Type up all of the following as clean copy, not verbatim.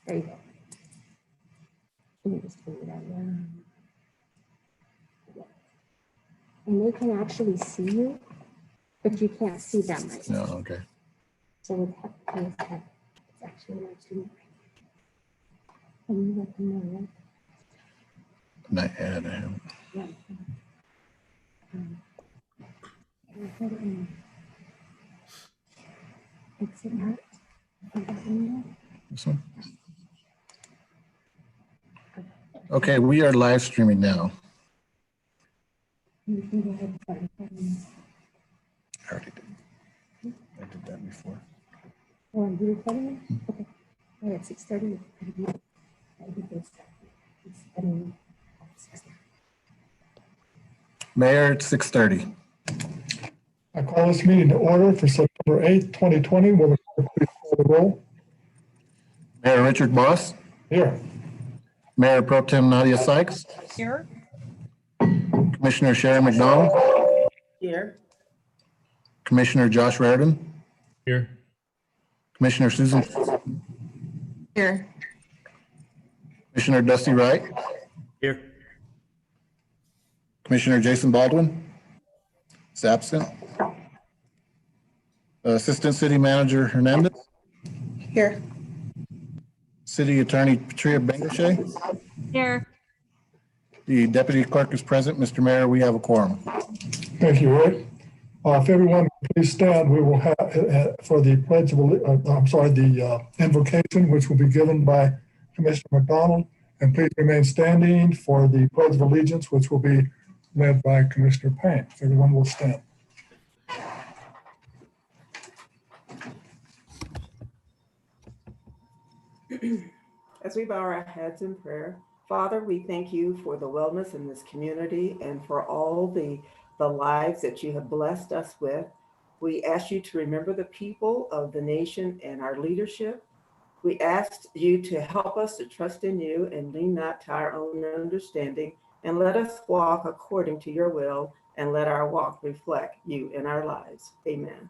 There you go. Let me just bring it out now. Yeah. And they can actually see you, but you can't see them right No, now. okay. So what happens is that it's actually not too much. And you let them know, right? Not add him. Yeah. Go ahead and exit out of that window. This one? Okay, we are live streaming now. You can go ahead and start recording. I already did. I did that before. Oh, are you recording it? Okay. Oh, at 6:30. I think it's 6:30. Mayor, it's 6:30. I call this meeting to order for September 8th, 2020. Will the clerk please call the roll? Mayor Richard Boss, Here. Mayor Pro Tem Nadia Sykes, Here. Commissioner Sharon McDonald, Here. Commissioner Josh Raridan, Here. Commissioner Susan, Here. Commissioner Dusty Wright, Here. Commissioner Jason Baldwin is absent. Assistant City Manager Hernandez, Here. City Attorney Patria Bengoshay. Here. The Deputy Clerk is present. Mr. Mayor, we have a quorum. Thank you, Rick. If everyone would please stand, we will have for the pledge of, the invocation, which will be given by Commissioner McDonald. And please remain standing for the pledge of allegiance, which will be led by Commissioner Payne. If everyone will stand. As we bow our heads in prayer, Father, we thank you for the wellness in this community and for all the lives that you have blessed us with. We ask you to remember the people of the nation and our leadership. We ask you to help us to trust in you and lean not to our own understanding, and let us walk according to your will, and let our walk reflect you in our lives. Amen.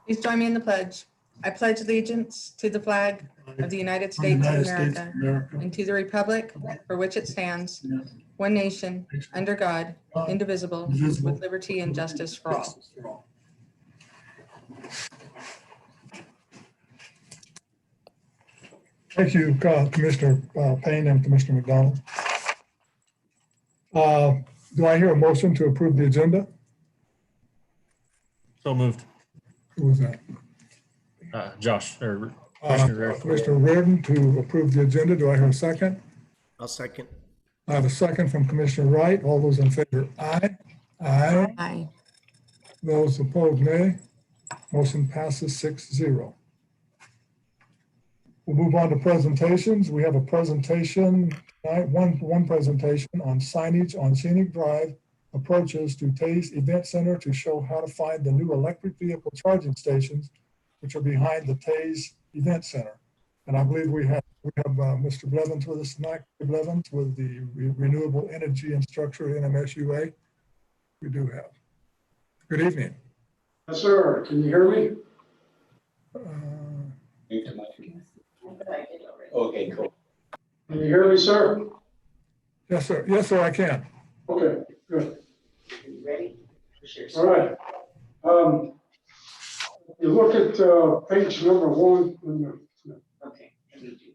Please join me in the pledge. I pledge allegiance to the flag of the United States of America and to the republic for which it stands, one nation, under God, indivisible, with liberty and justice for all. Thank you, Commissioner Payne and Commissioner McDonald. Do I hear a motion to approve the agenda? So moved. Who was that? Josh or Commissioner Raridan. Commissioner Reardon to approve the agenda. Do I hear a second? I'll second. I have a second from Commissioner Wright. All those in favor, aye. Aye. Aye. Those opposed, nay. Motion passes 6-0. We'll move on to presentations. We have a presentation, one presentation on signage on Scenic Drive approaches to Tays Event Center to show how to find the new electric vehicle charging stations, which are behind the Tays Event Center. And I believe we have Mr. Blevins with us tonight, Blevins with the Renewable Energy and Structure NMSUA. We do have. Good evening. Yes, sir. Can you hear me? Okay, cool. Can you hear me, sir? Yes, sir. Yes, sir, I can. Okay, good. Are you ready? All right. You look at page number 1. Okay, let me do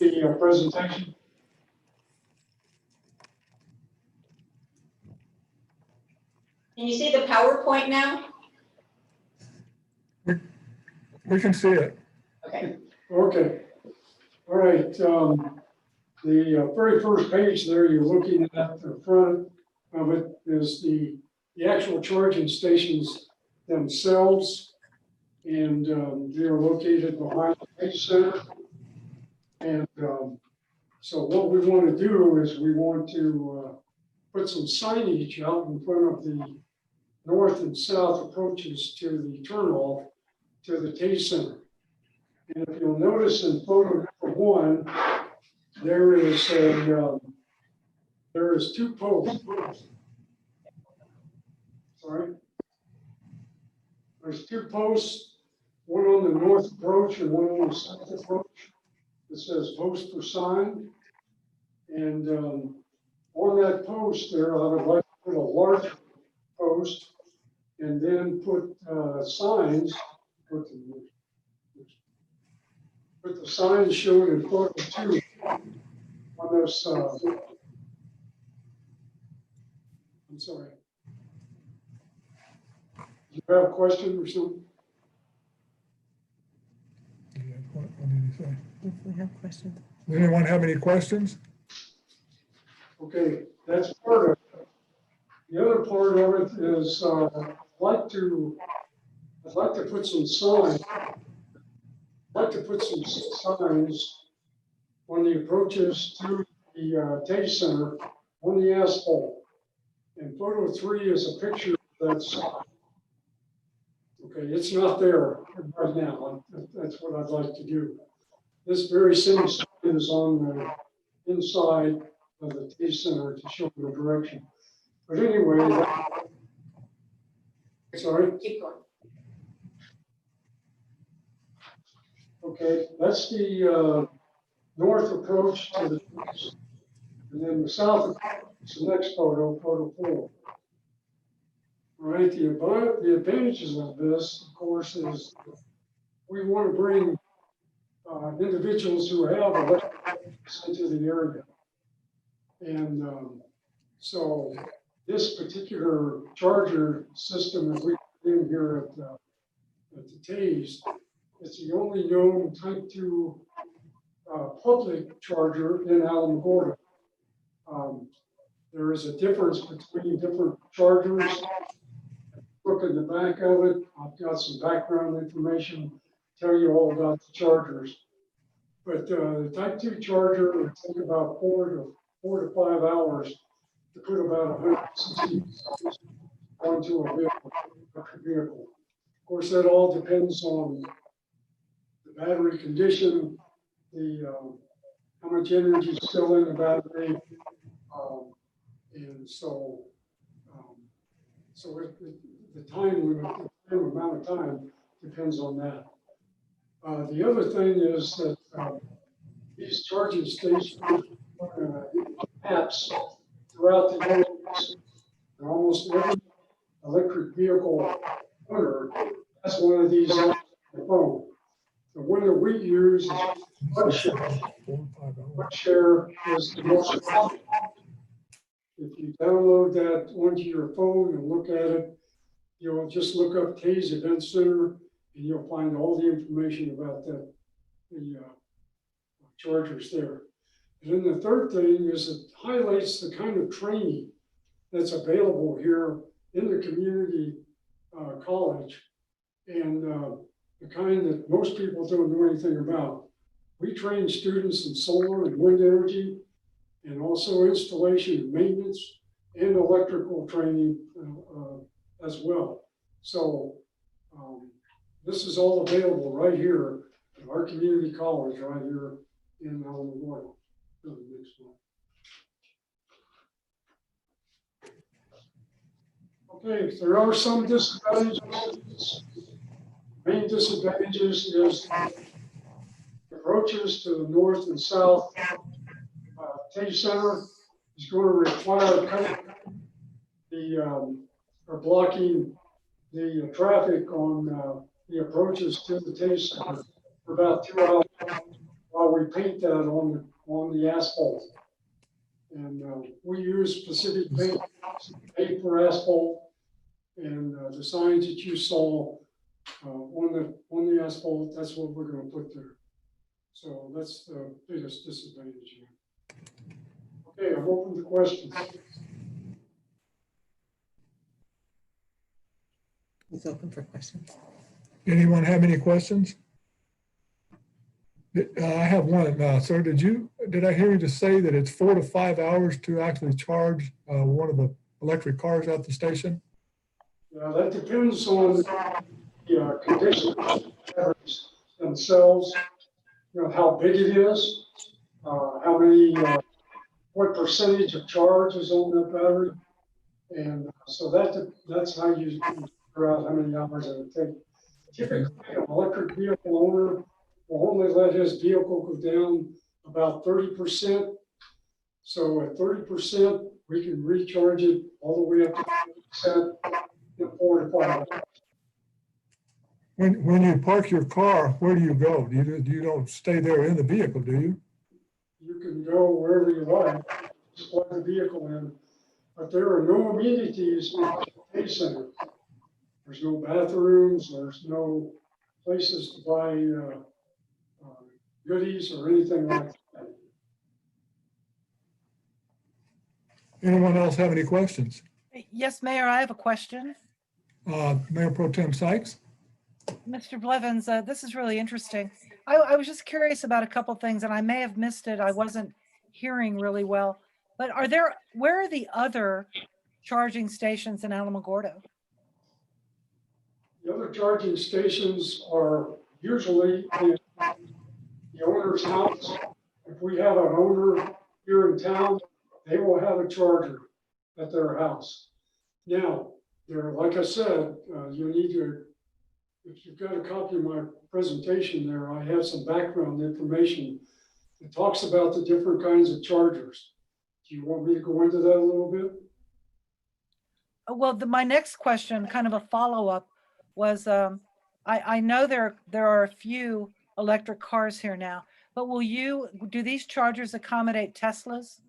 this. The presentation. Can you see the PowerPoint now? We can see it. Okay. Okay. All right. The very first page there, you're looking at the front of it is the actual charging stations themselves. And they're located behind the Tays Center. And so what we want to do is we want to put some signage out in front of the north and south approaches to the turnoff to the Tays Center. And if you'll notice in photo number 1, there is there is two posts. Sorry. There's two posts, one on the north approach and one on the south approach. It says post for sign. And on that post there, I would like to put a large post and then put signs, put the signs shown in photo 2 on those, I'm sorry. Do you have a question or something? What did he say? If we have questions. Does anyone have any questions? Okay, that's part of it. The other part of it is I'd like to put some signs. I'd like to put some signs on the approaches to the Tay Center on the asphalt. And photo 3 is a picture of that sign. Okay, it's not there right now. That's what I'd like to do. This very same sign is on the inside of the Tay Center to show the direction. But anyway, sorry. Keep going. Okay, that's the north approach to the east. And then the south approach is the next photo, photo 4. All right, the advantages of this, of course, is we want to bring individuals who have electric into the area. And so this particular charger system that we put in here at the Tays, it's the only known type 2 public charger in Alamogordo. There is a difference between different chargers. Look at the back of it. I've got some background information, tell you all about the chargers. But the type 2 charger would take about 4 to 5 hours to put about 160 onto a vehicle. Of course, that all depends on the battery condition, the how much energy is still in the battery, and so the time limit, the amount of time depends on that. The other thing is that these charging stations apps throughout the U.S. and almost every electric vehicle owner has one of these on their phone. The one that we use is WhatShare. WhatShare is the most common. If you download that onto your phone and look at it, you'll just look up Tays Event Center and you'll find all the information about the chargers there. And then the third thing is it highlights the kind of training that's available here in the community college and the kind that most people don't know anything about. We train students in solar and wind energy and also installation and maintenance and electrical training as well. So this is all available right here at our community college right here in Alamogordo. Go to the next one. Okay, there are some disadvantages. Main disadvantages is approaches to the north and south. Tay Center is going to require cutting or blocking the traffic on the approaches to the Tay Center for about 2 hours while we paint that on the asphalt. And we use specific paint for asphalt, and the signs that you saw on the asphalt, that's what we're going to put there. So that's the biggest disadvantage here. Okay, I'm open to questions. It's open for questions. Anyone have any questions? I have one, sir. Did I hear you just say that it's 4 to 5 hours to actually charge one of the electric cars at the station? Yeah, that depends on the conditions themselves, how big it is, how many what percentage of charge is on that battery. And so that's how you figure out how many hours it would take. Typically, an electric vehicle owner will only let his vehicle go down about 30%. So at 30%, we can recharge it all the way up to 50% in 4 to 5 hours. When you park your car, where do you go? You don't stay there in the vehicle, do you? You can go wherever you like, just plug the vehicle in, but there are no amenities in the pay center. There's no bathrooms, there's no places to buy goodies or anything like that. Anyone else have any questions? Yes, Mayor, I have a question. Mayor Pro Tem Sykes? Mr. Blevins, this is really interesting. I was just curious about a couple things, and I may have missed it. I wasn't hearing really well. But where are the other charging stations in Alamogordo? The other charging stations are usually in the owner's house. If we have an owner here in town, they will have a charger at their house. Now, like I said, you need to, if you've got a copy of my presentation there, I have some background information. It talks about the different kinds of chargers. Do you want me to go into that a little bit? Well, my next question, kind of a follow-up, was I know there are a few electric cars here now, but do these chargers accommodate Teslas?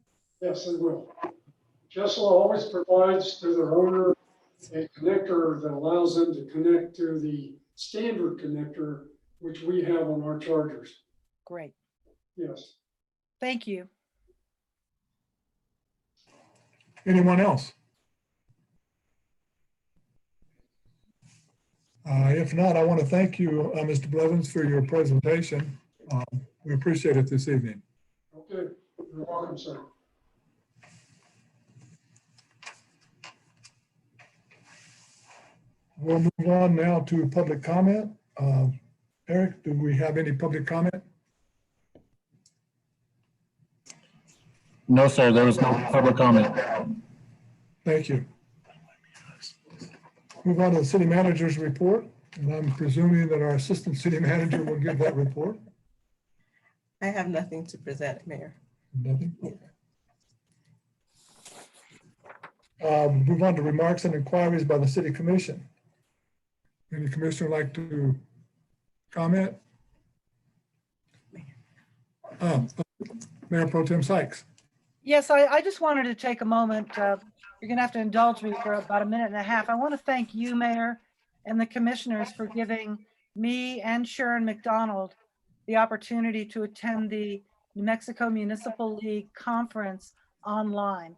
Yes, they will. Tesla always provides to their owner a connector that allows them to connect to the standard connector, which we have on our chargers. Great. Yes. Thank you. Anyone else? If not, I want to thank you, Mr. Blevins, for your presentation. We appreciate it this evening. Okay, you're welcome, sir. We'll move on now to public comment. Eric, do we have any public comment? No, sir, there was no public comment. Thank you. Move on to the city manager's report, and I'm presuming that our assistant city manager will give that report. I have nothing to present, Mayor. Nothing? Move on to remarks and inquiries by the city commission. Any commissioner like to comment? Mayor Pro Tem Sykes. Yes, I just wanted to take a moment. You're going to have to indulge me for about a minute and a half. I want to thank you, Mayor, and the commissioners for giving me and Sharon McDonald the opportunity to attend the New Mexico Municipal League Conference online.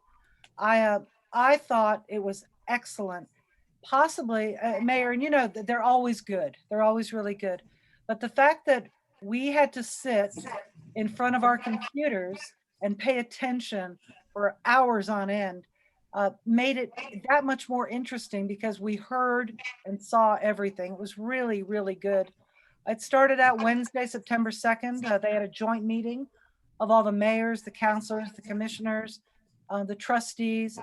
I thought it was excellent. Possibly, Mayor, and you know, they're always good. They're always really good. But the fact that we had to sit in front of our computers and pay attention for hours on end made it that much more interesting because we heard and saw everything. It was really, really good. It started out Wednesday, September 2nd. They had a joint meeting of all the mayors, the councilors, the commissioners, the trustees.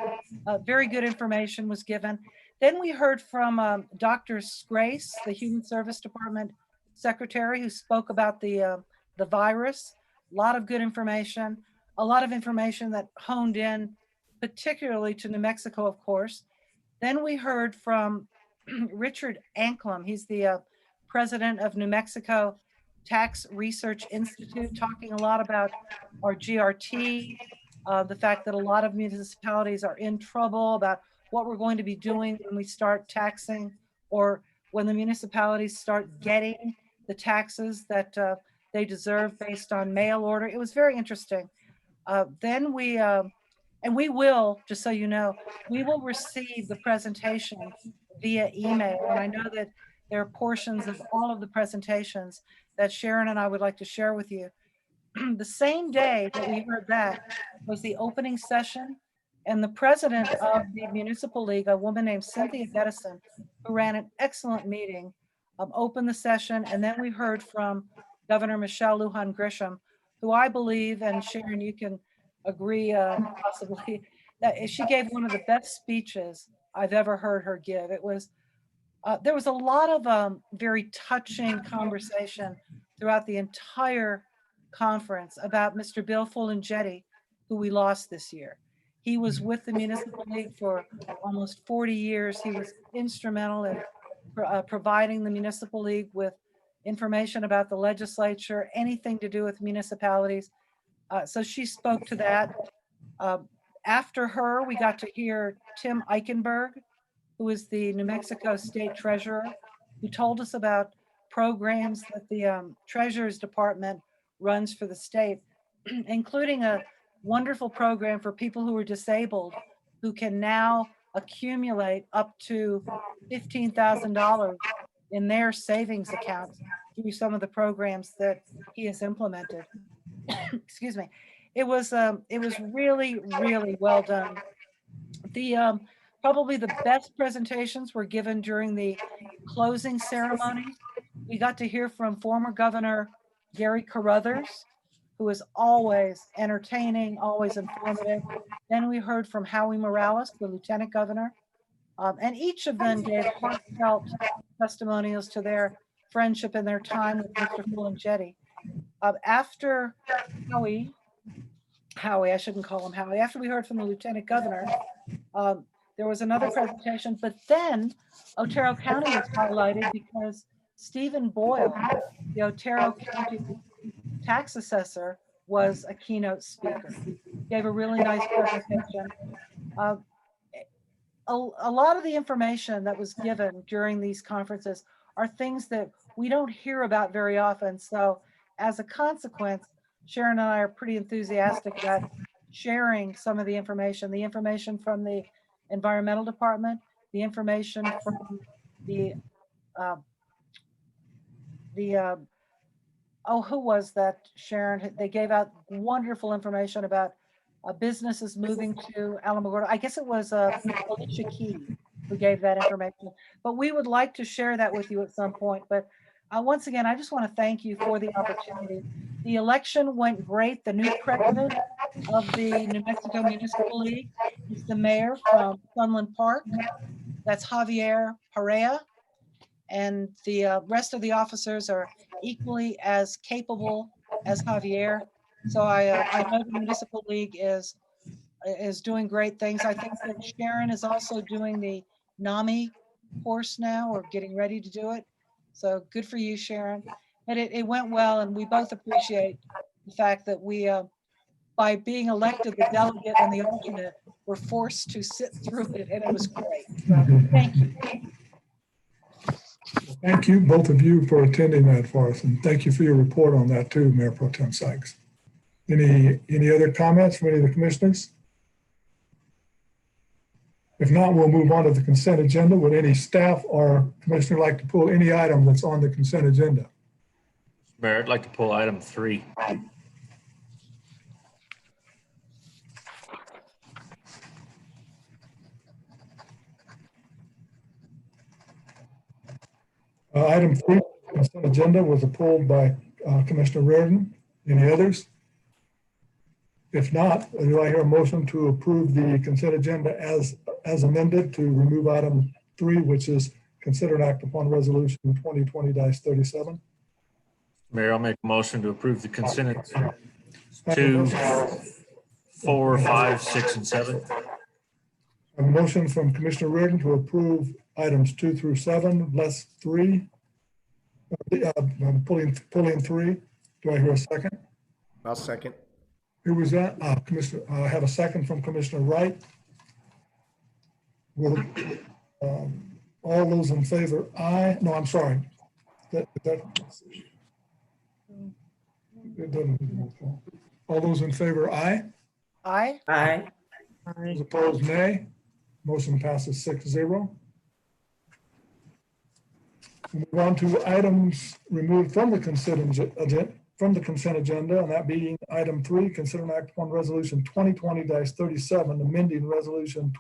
Very good information was given. Then we heard from Dr. Grace, the Human Service Department secretary, who spoke about the virus. A lot of good information, a lot of information that honed in particularly to New Mexico, of course. Then we heard from Richard Anklam. He's the president of New Mexico Tax Research Institute, talking a lot about our GRT, the fact that a lot of municipalities are in trouble, about what we're going to be doing when we start taxing, or when the municipalities start getting the taxes that they deserve based on mail order. It was very interesting. Then and we will, just so you know, we will receive the presentation via email. And I know that there are portions of all of the presentations that Sharon and I would like to share with you. The same day that we heard that was the opening session, and the president of the Municipal League, a woman named Cynthia Bettison, who ran an excellent meeting, opened the session. And then we heard from Governor Michelle Lujan Grisham, who I believe, and Sharon, you can agree possibly that she gave one of the best speeches I've ever heard her give. It was there was a lot of very touching conversation throughout the entire conference about Mr. Bill Fulangetti, who we lost this year. He was with the Municipal League for almost 40 years. He was instrumental in providing the Municipal League with information about the legislature, anything to do with municipalities. So she spoke to that. After her, we got to hear Tim Eichenberg, who is the New Mexico State Treasurer, who told us about programs that the Treasurer's Department runs for the state, including a wonderful program for people who are disabled, who can now accumulate up to $15,000 in their savings accounts through some of the programs that he has implemented. Excuse me. It was really, really well done. The probably the best presentations were given during the closing ceremonies. We got to hear from former Governor Gary Carruthers, who is always entertaining, always informative. Then we heard from Howie Morales, the Lieutenant Governor, and each of them gave heartfelt testimonials to their friendship and their time with Mr. Fulangetti. After Howie, I shouldn't call him Howie, after we heard from the Lieutenant Governor, there was another presentation, but then Otero County was highlighted because Stephen Boyle, the Otero County tax assessor, was a keynote speaker. Gave a really nice presentation. A lot of the information that was given during these conferences are things that we don't hear about very often. So as a consequence, Sharon and I are pretty enthusiastic about sharing some of the information from the environmental department, the information from the who was that, Sharon? They gave out wonderful information about businesses moving to Alamogordo. I guess it was Alicia Key who gave that information, but we would like to share that with you at some point. But once again, I just want to thank you for the opportunity. The election went great. The new president of the New Mexico Municipal League is the mayor from Sunland Park. That's Javier Perea. And the rest of the officers are equally as capable as Javier. So I know the Municipal League is doing great things. I think that Sharon is also doing the NAMI course now, or getting ready to do it. So good for you, Sharon. But it went well, and we both appreciate the fact that we, by being elected the delegate and the alternate, were forced to sit through it, and it was great. So thank you. Thank you, both of you, for attending that for us, and thank you for your report on that too, Mayor Pro Tem Sykes. Any other comments from any of the commissioners? If not, we'll move on to the consent agenda. Would any staff or commissioner like to pull any item that's on the consent agenda? Mayor, I'd like to pull item 3. Item 3, consent agenda, was pulled by Commissioner Reardon. Any others? If not, do I hear a motion to approve the consent agenda as amended to remove item 3, which is consider and act upon resolution 2020-37? Mayor, I'll make a motion to approve the consent 2, 4, 5, 6, and 7. A motion from Commissioner Reardon to approve items 2 through 7, less 3. Pulling 3. Do I hear a second? I'll second. Who was that? Commissioner, I have a second from Commissioner Wright. Will, all those in favor, aye. No, I'm sorry. All those in favor, aye. Aye. Aye. Those opposed, nay. Motion passes 6-0. Move on to items removed from the consent agenda, and that being item 3, consider and act upon resolution 2020-37, amending resolution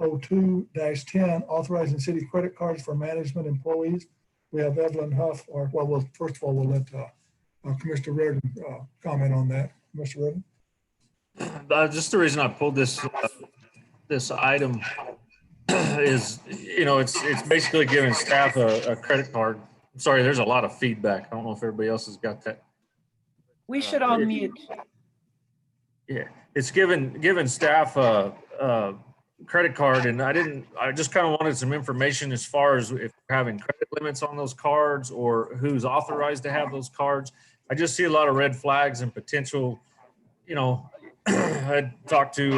2002-10, authorizing city credit cards for management employees. We have Evelyn Huff, first of all, we'll let Commissioner Reardon comment on that. Commissioner Reardon. Just the reason I pulled this, this item is, it's basically giving staff a credit card. I'm sorry, there's a lot of feedback. I don't know if everybody else has got that. We should all mute. Yeah, it's given staff a credit card, and I just kind of wanted some information as far as if we're having credit limits on those cards or who's authorized to have those cards. I just see a lot of red flags and potential, I talked to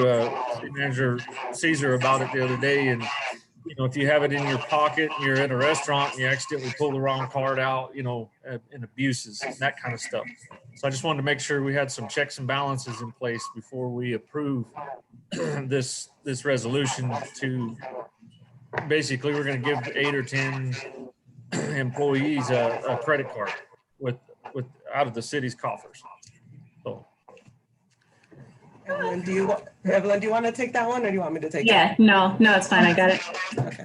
City Manager Caesar about it the other day, and if you have it in your pocket and you're in a restaurant and you accidentally pull the wrong card out, and abuses and that kind of stuff. So I just wanted to make sure we had some checks and balances in place before we approve this resolution to basically we're going to give 8 or 10 employees a credit card with out of the city's coffers. So Evelyn, do you want to take that one, or do you want me to take it? Yeah, no, it's fine. I got it.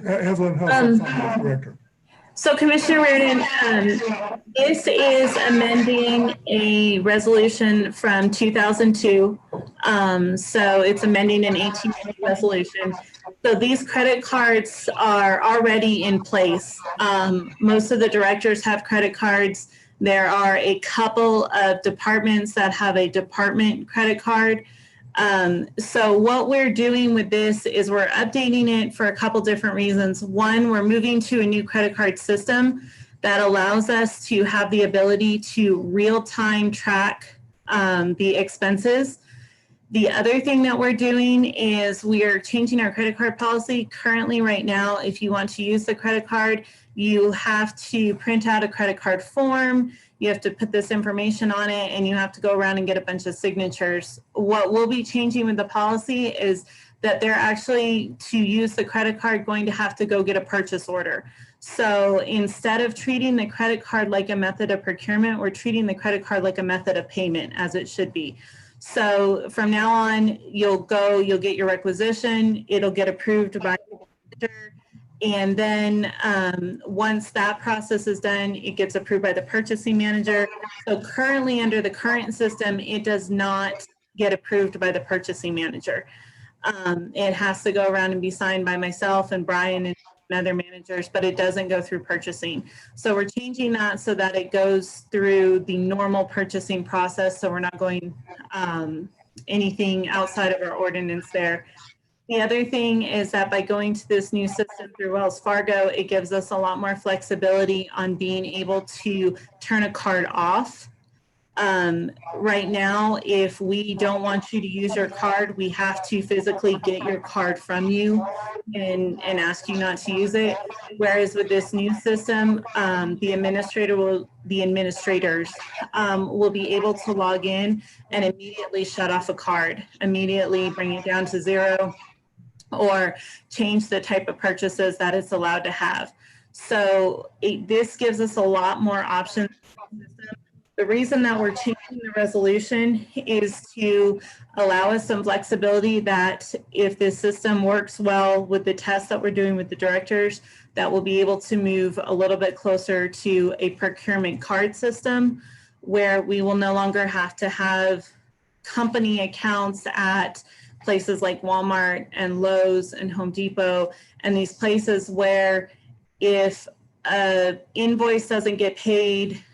Evelyn Huffman, Finance Director. So Commissioner Reardon, this is amending a resolution from 2002. So it's amending an 18 resolution. So these credit cards are already in place. Most of the directors have credit cards. There are a couple of departments that have a department credit card. So what we're doing with this is we're updating it for a couple different reasons. One, we're moving to a new credit card system that allows us to have the ability to real-time track the expenses. The other thing that we're doing is we are changing our credit card policy. Currently, right now, if you want to use the credit card, you have to print out a credit card form. You have to put this information on it, and you have to go around and get a bunch of signatures. What we'll be changing with the policy is that they're actually, to use the credit card, going to have to go get a purchase order. So instead of treating the credit card like a method of procurement, we're treating the credit card like a method of payment, as it should be. So from now on, you'll get your requisition, it'll get approved by the manager, and then once that process is done, it gets approved by the purchasing manager. So currently, under the current system, it does not get approved by the purchasing manager. It has to go around and be signed by myself and Brian and other managers, but it doesn't go through purchasing. So we're changing that so that it goes through the normal purchasing process. So we're not going anything outside of our ordinance there. The other thing is that by going to this new system through Wells Fargo, it gives us a lot more flexibility on being able to turn a card off. Right now, if we don't want you to use your card, we have to physically get your card from you and ask you not to use it. Whereas with this new system, the administrators will be able to log in and immediately shut off a card, immediately bring it down to 0, or change the type of purchases that it's allowed to have. So this gives us a lot more options. The reason that we're changing the resolution is to allow us some flexibility that if this system works well with the tests that we're doing with the directors, that we'll be able to move a little bit closer to a procurement card system where we will no longer have to have company accounts at places like Walmart and Lowe's and Home Depot, and these places where if an invoice doesn't get paid,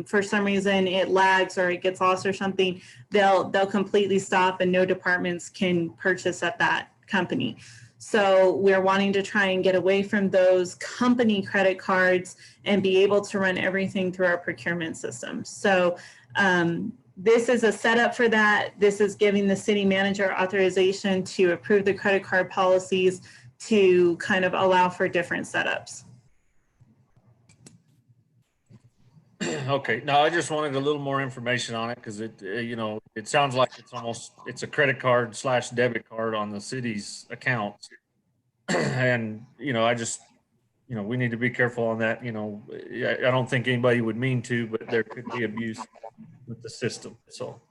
for some reason it lags or it gets lost or something, they'll completely stop and no departments can purchase at that company. So we're wanting to try and get away from those company credit cards and be able to run everything through our procurement system. So this is a setup for that. This is giving the city manager authorization to approve the credit card policies to kind of allow for different setups. Okay, now I just wanted a little more information on it because it sounds like it's a credit card / debit card on the city's accounts. And, I just, we need to be careful on that. I don't think anybody would mean to, but there could be abuse with the system. So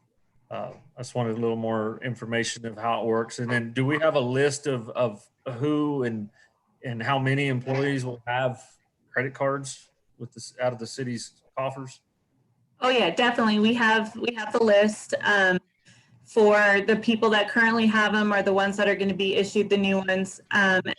I just wanted a little more information of how it works. And then do we have a list of who and how many employees will have credit cards with this out of the city's coffers? Oh yeah, definitely. We have the list. for the people that currently have them are the ones that are going to be issued the new ones. And then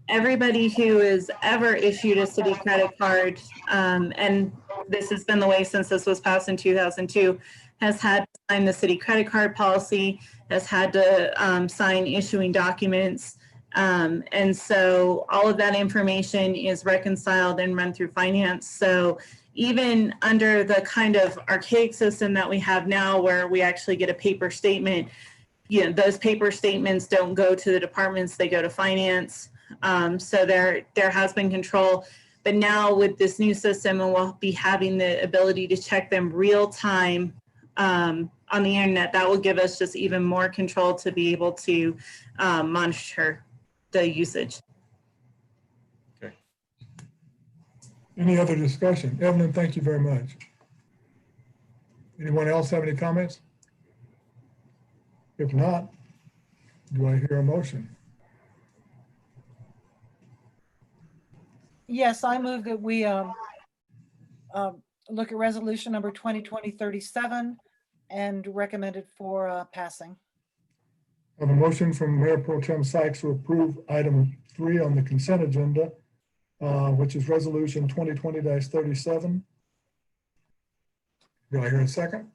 everybody who is ever issued a city credit card, and this has been the way since this was passed in 2002, has had to sign the city credit card policy, has had to sign issuing documents. And so all of that information is reconciled and run through finance. So even under the kind of archaic system that we have now where we actually get a paper statement, you know, those paper statements don't go to the departments, they go to finance. So there has been control, but now with this new system, and we'll be having the ability to check them real time on the internet, that will give us just even more control to be able to monitor the usage. Any other discussion? Evelyn, thank you very much. Anyone else have any comments? If not, do I hear a motion? Yes, I move that we look at resolution number 2020-37 and recommend it for passing. I have a motion from Mayor Pro Tem Sykes to approve item 3 on the consent agenda, which is resolution 2020-37. Do I hear a second?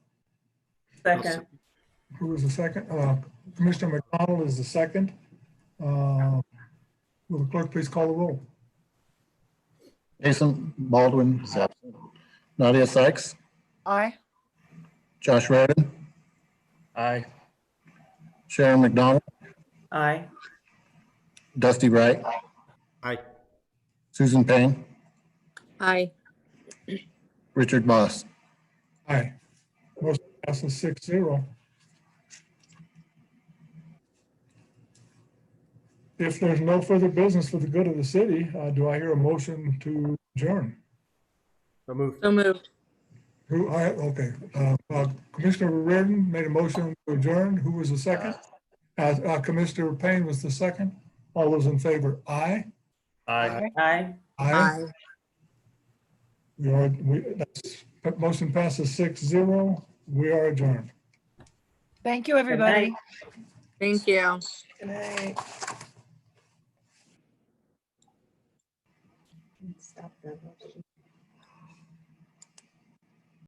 Second. Who is the second? Commissioner McDonald is the second. Will the clerk please call the roll? Jason Baldwin is absent. Nadia Sykes, Aye. Josh Reardon, Aye. Sharon McDonald, Aye. Dusty Wright, Aye. Susan Payne, Aye. Richard Moss. Aye. Motion passes 6-0. If there's no further business for the good of the city, do I hear a motion to adjourn? So moved. So moved. Okay. Commissioner Reardon made a motion to adjourn. Who was the second? Commissioner Payne was the second. All those in favor, aye? Aye. Aye. Aye. That motion passes 6-0. We are adjourned. Thank you, everybody. Thank you. Good night. Stop the